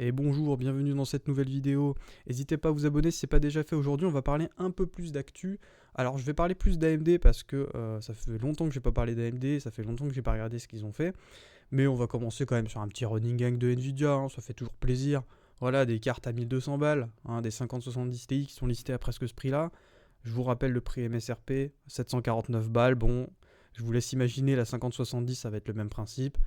Et bonjour, bienvenue dans cette nouvelle vidéo. N'hésitez pas à vous abonner si ce n'est pas déjà fait. Aujourd'hui, on va parler un peu plus d'actu. Alors, je vais parler plus d'AMD parce que ça fait longtemps que je n'ai pas parlé d'AMD, ça fait longtemps que je n'ai pas regardé ce qu'ils ont fait. Mais on va commencer quand même sur un petit running gang de Nvidia, hein, ça fait toujours plaisir. Voilà, des cartes à 1200 balles, hein, des 5070 Ti qui sont listées à presque ce prix-là. Je vous rappelle le prix MSRP, 749 balles. Bon, je vous laisse imaginer la 5070, ça va être le même principe.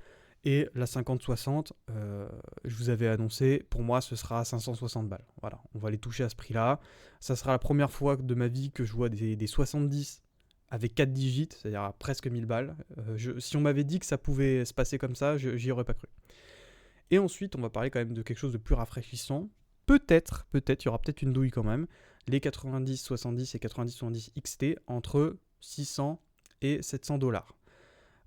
Et la 5060, je vous avais annoncé, pour moi, ce sera à 560 balles. Voilà, on va les toucher à ce prix-là. Ça sera la première fois de ma vie que je vois des 70 avec 4 digits, c'est-à-dire à presque 1000 balles. Si on m'avait dit que ça pouvait se passer comme ça, j'y aurais pas cru. Et ensuite, on va parler quand même de quelque chose de plus rafraîchissant. Peut-être, il y aura peut-être une douille quand même. Les 90-70 et 90-70 XT entre 600 et 700 dollars.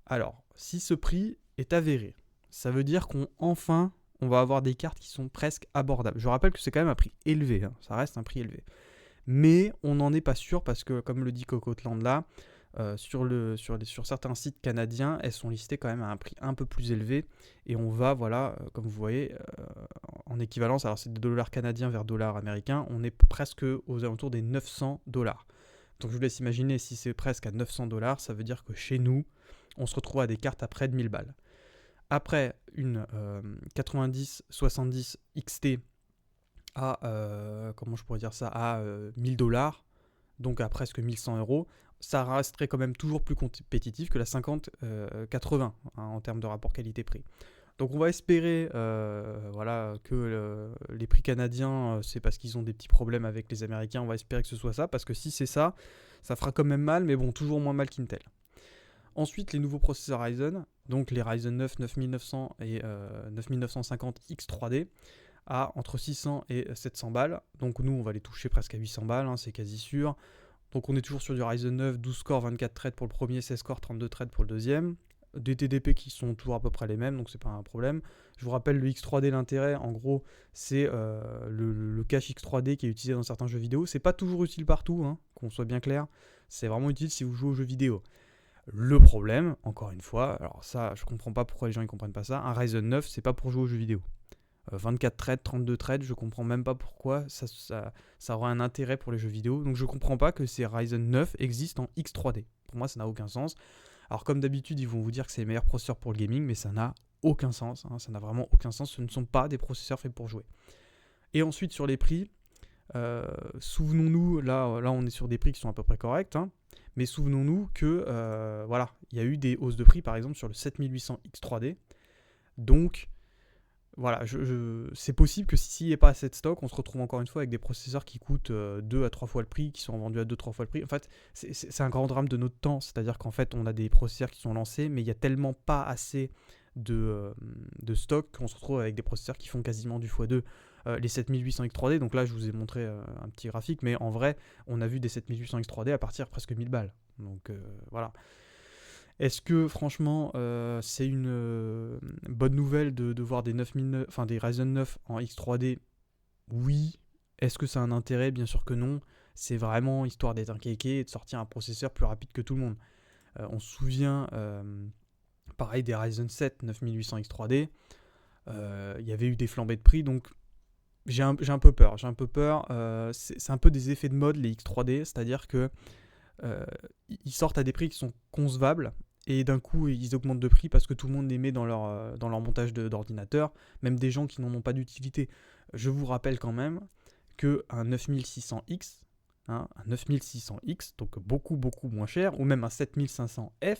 Alors, si ce prix est avéré, ça veut dire qu'enfin, on va avoir des cartes qui sont presque abordables. Je rappelle que c'est quand même un prix élevé, hein, ça reste un prix élevé. Mais on n'en est pas sûr parce que, comme le dit Cocoteland là, sur certains sites canadiens, elles sont listées quand même à un prix un peu plus élevé. Et on va, voilà, comme vous voyez, en équivalence, alors c'est de dollars canadiens vers dollars américains, on est presque aux alentours des 900 dollars. Donc je vous laisse imaginer, si c'est presque à 900 dollars, ça veut dire que chez nous, on se retrouve à des cartes à près de 1000 balles. Après une 90-70 XT à, comment je pourrais dire ça, à 1000 dollars, donc à presque 1100 euros, ça resterait quand même toujours plus compétitif que la 50-80 hein, en termes de rapport qualité-prix. Donc on va espérer voilà, que les prix canadiens, c'est parce qu'ils ont des petits problèmes avec les Américains, on va espérer que ce soit ça, parce que si c'est ça, ça fera quand même mal, mais bon, toujours moins mal qu'Intel. Ensuite, les nouveaux processeurs Ryzen, donc les Ryzen 9 9900 et 9950 X3D, à entre 600 et 700 balles. Donc nous, on va les toucher presque à 800 balles, hein, c'est quasi sûr. Donc on est toujours sur du Ryzen 9, 12 core, 24 threads pour le premier, 16 core, 32 threads pour le deuxième. Des TDP qui sont toujours à peu près les mêmes, donc c'est pas un problème. Je vous rappelle le X3D, l'intérêt, en gros, c'est le cache X3D qui est utilisé dans certains jeux vidéo. C'est pas toujours utile partout, hein, qu'on soit bien clair. C'est vraiment utile si vous jouez aux jeux vidéo. Le problème, encore une fois, alors ça, je comprends pas pourquoi les gens ne comprennent pas ça, un Ryzen 9, c'est pas pour jouer aux jeux vidéo. 24 threads, 32 threads, je comprends même pas pourquoi ça aura un intérêt pour les jeux vidéo. Donc je comprends pas que ces Ryzen 9 existent en X3D. Pour moi, ça n'a aucun sens. Alors comme d'habitude, ils vont vous dire que c'est les meilleurs processeurs pour le gaming, mais ça n'a aucun sens. Hein, ça n'a vraiment aucun sens. Ce ne sont pas des processeurs faits pour jouer. Et ensuite, sur les prix, souvenons-nous, là on est sur des prix qui sont à peu près corrects, hein, mais souvenons-nous que voilà, il y a eu des hausses de prix, par exemple sur le 7800 X3D. Donc voilà, c'est possible que s'il n'y ait pas assez de stock, on se retrouve encore une fois avec des processeurs qui coûtent 2 à 3 fois le prix, qui sont vendus à 2-3 fois le prix. En fait, c'est un grand drame de notre temps, c'est-à-dire qu'en fait, on a des processeurs qui sont lancés, mais il n'y a tellement pas assez de stock qu'on se retrouve avec des processeurs qui font quasiment du x2. Les 7800 X3D, donc là, je vous ai montré un petit graphique, mais en vrai, on a vu des 7800 X3D à partir de presque 1000 balles. Donc voilà. Est-ce que franchement c'est une bonne nouvelle de voir des Ryzen 9 en X3D? Oui. Est-ce que ça a un intérêt? Bien sûr que non. C'est vraiment histoire d'être un kéké et de sortir un processeur plus rapide que tout le monde. On se souvient pareil des Ryzen 7 9800 X3D. Il y avait eu des flambées de prix, donc j'ai un peu peur. C'est un peu des effets de mode les X3D, c'est-à-dire que ils sortent à des prix qui sont concevables et d'un coup ils augmentent de prix parce que tout le monde les met dans leur montage d'ordinateur, même des gens qui n'en ont pas d'utilité. Je vous rappelle quand même qu'un 9600X, hein, un 9600X, donc beaucoup moins cher, ou même un 7500F,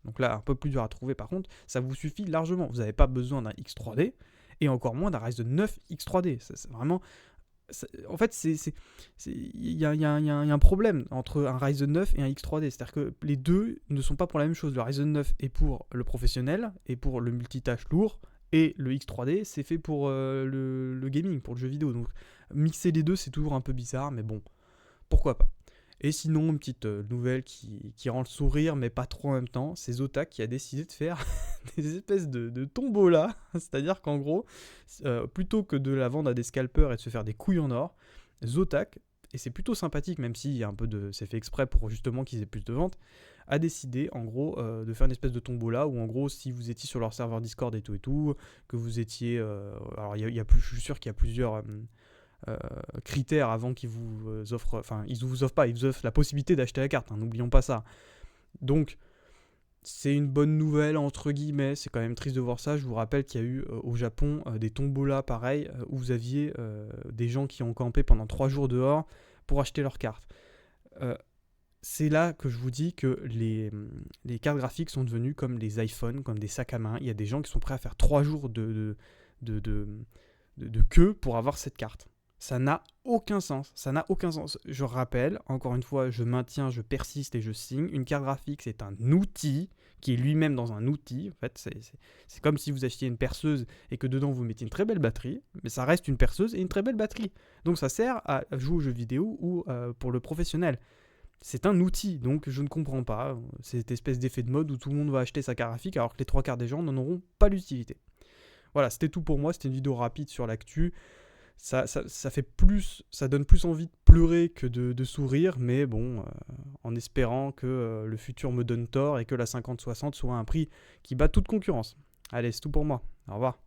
donc là un peu plus dur à trouver par contre, ça vous suffit largement. Vous n'avez pas besoin d'un X3D et encore moins d'un Ryzen 9 X3D. C'est vraiment... En fait, il y a un problème entre un Ryzen 9 et un X3D. C'est-à-dire que les deux ne sont pas pour la même chose. Le Ryzen 9 est pour le professionnel et pour le multitâche lourd. Et le X3D, c'est fait pour le gaming, pour le jeu vidéo. Donc, mixer les deux, c'est toujours un peu bizarre, mais bon, pourquoi pas. Et sinon, une petite nouvelle qui rend le sourire, mais pas trop en même temps, c'est Zotac qui a décidé de faire des espèces de tombola. C'est-à-dire qu'en gros, plutôt que de la vendre à des scalpers et de se faire des couilles en or, Zotac, et c'est plutôt sympathique, même s'il y a un peu de... c'est fait exprès pour justement qu'ils aient plus de ventes, a décidé en gros de faire une espèce de tombola où en gros si vous étiez sur leur serveur Discord et tout, que vous étiez... alors je suis sûr qu'il y a plusieurs critères avant qu'ils vous offrent... Enfin, ils vous offrent pas, ils vous offrent la possibilité d'acheter la carte, hein, n'oublions pas ça. Donc, c'est une bonne nouvelle, entre guillemets, c'est quand même triste de voir ça. Je vous rappelle qu'il y a eu au Japon des tombolas pareil, où vous aviez des gens qui ont campé pendant 3 jours dehors pour acheter leurs cartes. C'est là que je vous dis que les cartes graphiques sont devenues comme les iPhones, comme des sacs à main. Il y a des gens qui sont prêts à faire 3 jours de queue pour avoir cette carte. Ça n'a aucun sens. Ça n'a aucun sens. Je rappelle, encore une fois, je maintiens, je persiste et je signe. Une carte graphique, c'est un outil qui est lui-même dans un outil. En fait, c'est comme si vous achetiez une perceuse et que dedans vous mettiez une très belle batterie, mais ça reste une perceuse et une très belle batterie. Donc ça sert à jouer aux jeux vidéo ou pour le professionnel. C'est un outil, donc je ne comprends pas cette espèce d'effet de mode où tout le monde va acheter sa carte graphique alors que les 3 quarts des gens n'en auront pas l'utilité. Voilà, c'était tout pour moi, c'était une vidéo rapide sur l'actu. Ça donne plus envie de pleurer que de sourire, mais bon, en espérant que le futur me donne tort et que la 50-60 soit un prix qui bat toute concurrence. Allez, c'est tout pour moi. Au revoir.